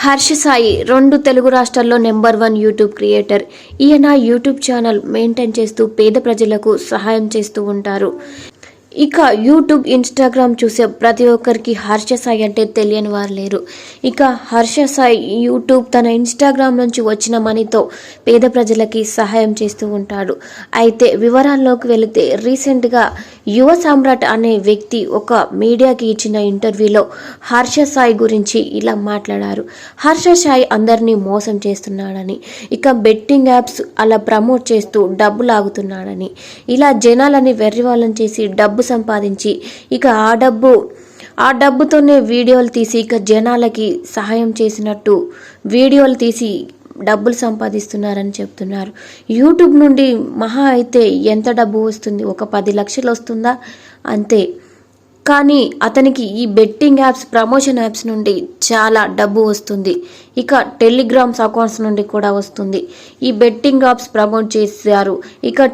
హర్ష సాయి 2 తెలుగు రాష్ట్రాల్లో number 1 YouTube creator. ఈయన YouTube channel maintain చేస్తూ పేద ప్రజలకు సహాయం చేస్తూ ఉంటారు. ఇక యూట్యూబ్, ఇన్స్టాగ్రామ్ చూసే ప్రతి ఒక్కరికి హర్ష సాయి అంటే తెలియని వారు లేరు. ఇక హర్ష సాయి యూట్యూబ్ తన ఇన్స్టాగ్రామ్ నుంచి వచ్చిన మనీతో పేద ప్రజలకి సహాయం చేస్తూ ఉంటాడు. అయితే వివరాల్లోకి వెళితే రీసెంట్గా యువ సామ్రాట్ అనే వ్యక్తి ఒక మీడియాకి ఇచ్చిన ఇంటర్వ్యూలో హర్ష సాయి గురించి ఇలా మాట్లాడారు. హర్ష సాయి అందరినీ మోసం చేస్తున్నాడని, ఇక బెట్టింగ్ యాప్స్ అలా ప్రమోట్ చేస్తూ డబ్బు లాగుతున్నాడని, ఇలా జనాలని వెర్రివాళ్ళని చేసి డబ్బు సంపాదించి ఇక ఆ డబ్బుతోనే వీడియోలు తీసి ఇక జనాలకి సహాయం చేసినట్టు వీడియోలు తీసి డబ్బులు సంపాదిస్తున్నారని చెప్తున్నారు. యూట్యూబ్ నుండి మహా అయితే ఎంత డబ్బు వస్తుంది? ఒక 10 లక్షలు వస్తుందా? అంతే. కానీ అతనికి ఈ బెట్టింగ్ యాప్స్, ప్రమోషన్ యాప్స్ నుండి చాలా డబ్బు వస్తుంది. ఇక టెలిగ్రామ్స్ అకౌంట్స్ నుండి కూడా వస్తుంది. ఈ బెట్టింగ్ యాప్స్ ప్రమోట్ చేశారు, ఇక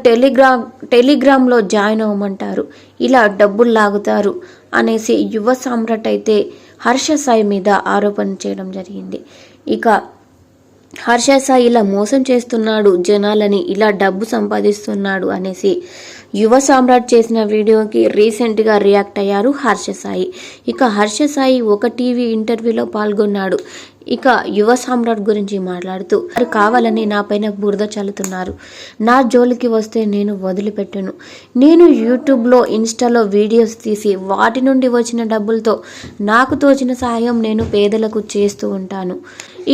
టెలిగ్రామ్లో జాయిన్ అవ్వమంటారు, ఇలా డబ్బులు లాగుతారు అనేసి యువ సామ్రాట్ అయితే హర్ష సాయి మీద ఆరోపణ చేయడం జరిగింది. ఇక హర్ష సాయి ఇలా మోసం చేస్తున్నాడు జనాలని, ఇలా డబ్బు సంపాదిస్తున్నాడు అనేసి యువ సామ్రాట్ చేసిన వీడియోకి రీసెంట్గా రియాక్ట్ అయ్యారు హర్ష సాయి. ఇక హర్ష సాయి ఒక టీవీ ఇంటర్వ్యూలో పాల్గొన్నాడు. ఇక యువ సామ్రాట్ గురించి మాట్లాడుతూ, వారు కావాలని నా పైన బురద చల్లుతున్నారు, నా జోలికి వస్తే నేను వదిలిపెట్టను. నేను యూట్యూబ్లో, ఇన్స్టాలో వీడియోస్ తీసి వాటి నుండి వచ్చిన డబ్బులతో నాకు తోచిన సహాయం నేను పేదలకు చేస్తూ ఉంటాను.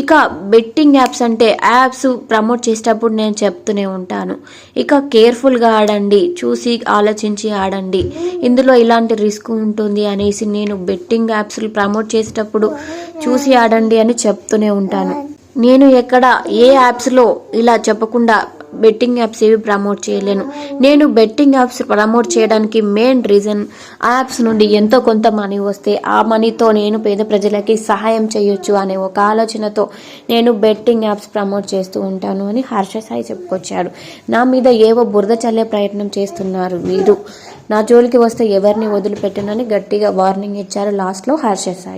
ఇక బెట్టింగ్ యాప్స్ అంటే యాప్స్ ప్రమోట్ చేసేటప్పుడు నేను చెప్తూనే ఉంటాను, ఇక కేర్ఫుల్గా ఆడండి, చూసి ఆలోచించి ఆడండి, ఇందులో ఇలాంటి రిస్క్ ఉంటుంది అనేసి నేను బెట్టింగ్ యాప్స్ ప్రమోట్ చేసేటప్పుడు చూసి ఆడండి అని చెప్తూనే ఉంటాను. నేను ఎక్కడ ఏ యాప్స్లో ఇలా చెప్పకుండా బెట్టింగ్ యాప్స్ ఏవి ప్రమోట్ చేయలేను. నేను బెట్టింగ్ యాప్స్ ప్రమోట్ చేయడానికి మెయిన్ రీజన్, ఆ యాప్స్ నుండి ఎంతో కొంత మనీ వస్తే ఆ మనీతో నేను పేద ప్రజలకి సహాయం చేయొచ్చు అనే ఒక ఆలోచనతో నేను బెట్టింగ్ యాప్స్ ప్రమోట్ చేస్తూ ఉంటాను అని హర్ష సాయి చెప్పుకొచ్చాడు. నా మీద ఏవో బురద చల్లే ప్రయత్నం చేస్తున్నారు వీరు, నా జోలికి వస్తే ఎవరిని వదిలిపెట్టనని గట్టిగా వార్నింగ్ ఇచ్చారు లాస్ట్లో హర్ష సాయి.